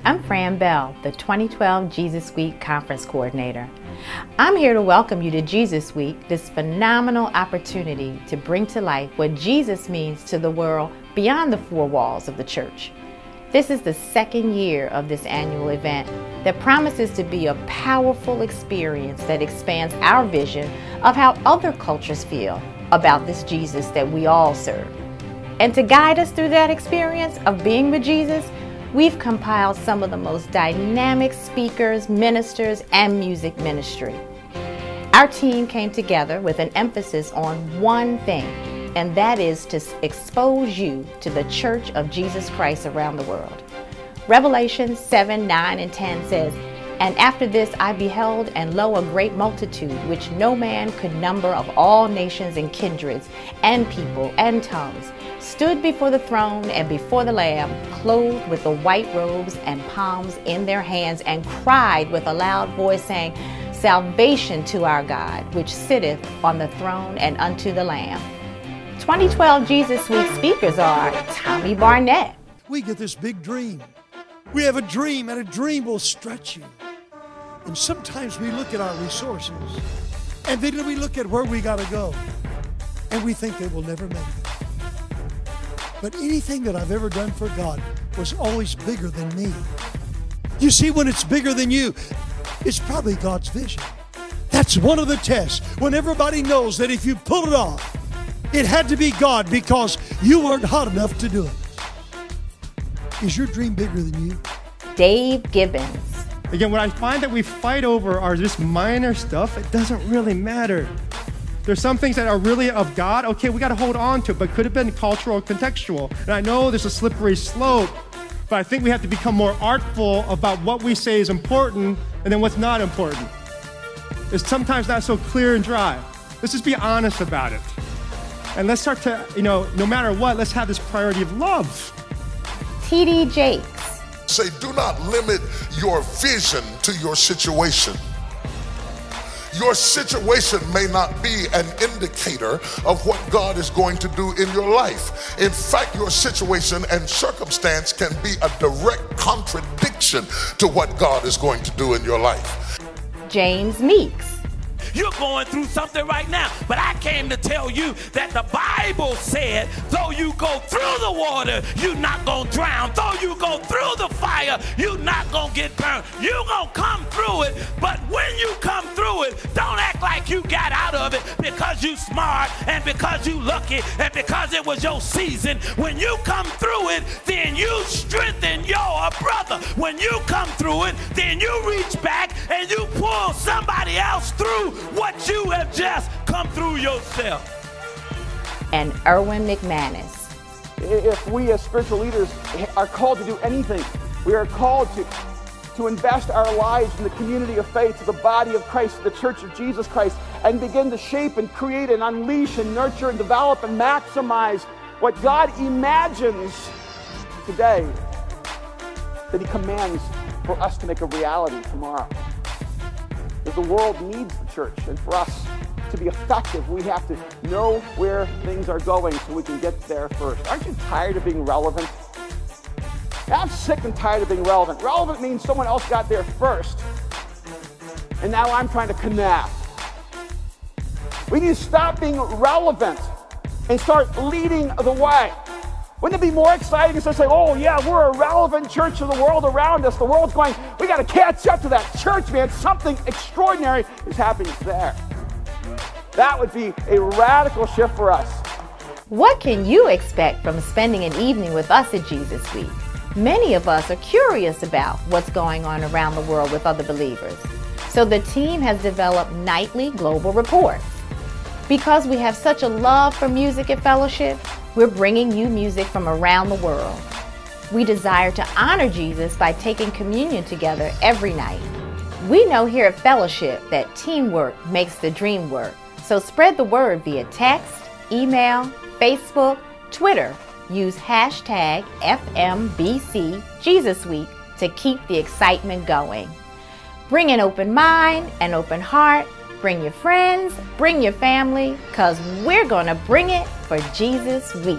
I'm Fran Bell, the 2012 Jesus Week Conference Coordinator. I'm here to welcome you to Jesus Week, this phenomenal opportunity to bring to life what Jesus means to the world beyond the four walls of the church. This is the second year of this annual event that promises to be a powerful experience that expands our vision of how other cultures feel about this Jesus that we all serve. And to guide us through that experience of being with Jesus, we've compiled some of the most dynamic speakers, ministers, and music ministry. Our team came together with an emphasis on one thing, and that is to expose you to the Church of Jesus Christ around the world. Revelation 7, 9, and 10 says, "And after this I beheld, and lo, a great multitude, which no man could number, of all nations and kindreds, and people, and tongues, stood before the throne and before the Lamb, clothed with the white robes and palms in their hands, and cried with a loud voice, saying, Salvation to our God, which sitteth on the throne, and unto the Lamb." 2012 Jesus Week speakers are Tommy Barnett. We get this big dream. We have a dream, and a dream will stretch you. And sometimes we look at our resources, and then we look at where we got to go, and we think they will never make it. But anything that I've ever done for God was always bigger than me. You see, when it's bigger than you, it's probably God's vision. That's one of the tests, when everybody knows that if you pull it off, it had to be God because you weren't hot enough to do it. Is your dream bigger than you? Dave Gibbons. Again, what I find that we fight over are just minor stuff. It doesn't really matter. There's some things that are really of God. Okay, we got to hold on to it, but could have been cultural or contextual. And I know there's a slippery slope, but I think we have to become more artful about what we say is important and then what's not important. It's sometimes not so clear and dry. Let's just be honest about it. And let's start to, no matter what, let's have this priority of love. T.D. Jakes. Say, do not limit your vision to your situation. Your situation may not be an indicator of what God is going to do in your life. In fact, your situation and circumstance can be a direct contradiction to what God is going to do in your life. James Meeks. You're going through something right now, but I came to tell you that the Bible said, though you go through the water, you're not going to drown. Though you go through the fire, you're not going to get burned. You're going to come through it, but when you come through it, don't act like you got out of it because you smart and because you lucky and because it was your season. When you come through it, then you strengthen your brother. When you come through it, then you reach back and you pull somebody else through what you have just come through yourself. And Erwin McManus. If we as spiritual leaders are called to do anything, we are called to invest our lives in the community of faith, to the body of Christ, to the Church of Jesus Christ, and begin to shape and create and unleash and nurture and develop and maximize what God imagines today that He commands for us to make a reality tomorrow. Because the world needs the church, and for us to be effective, we have to know where things are going so we can get there first. Aren't you tired of being relevant? I'm sick and tired of being relevant. Relevant means someone else got there first, and now I'm trying to connect. We need to stop being relevant and start leading the way. Wouldn't it be more exciting to say, oh yeah, we're a relevant church to the world around us. The world's going, we got to catch up to that church, man. Something extraordinary is happening there. That would be a radical shift for us. What can you expect from spending an evening with us at Jesus Week? Many of us are curious about what's going on around the world with other believers. So the team has developed nightly global reports. Because we have such a love for music and fellowship, we're bringing you music from around the world. We desire to honor Jesus by taking communion together every night. We know here at Fellowship that teamwork makes the dream work. So spread the word via text, email, Facebook, Twitter. Use hashtag FMBC Jesus Week to keep the excitement going. Bring an open mind, an open heart. Bring your friends, bring your family, because we're going to bring it for Jesus Week.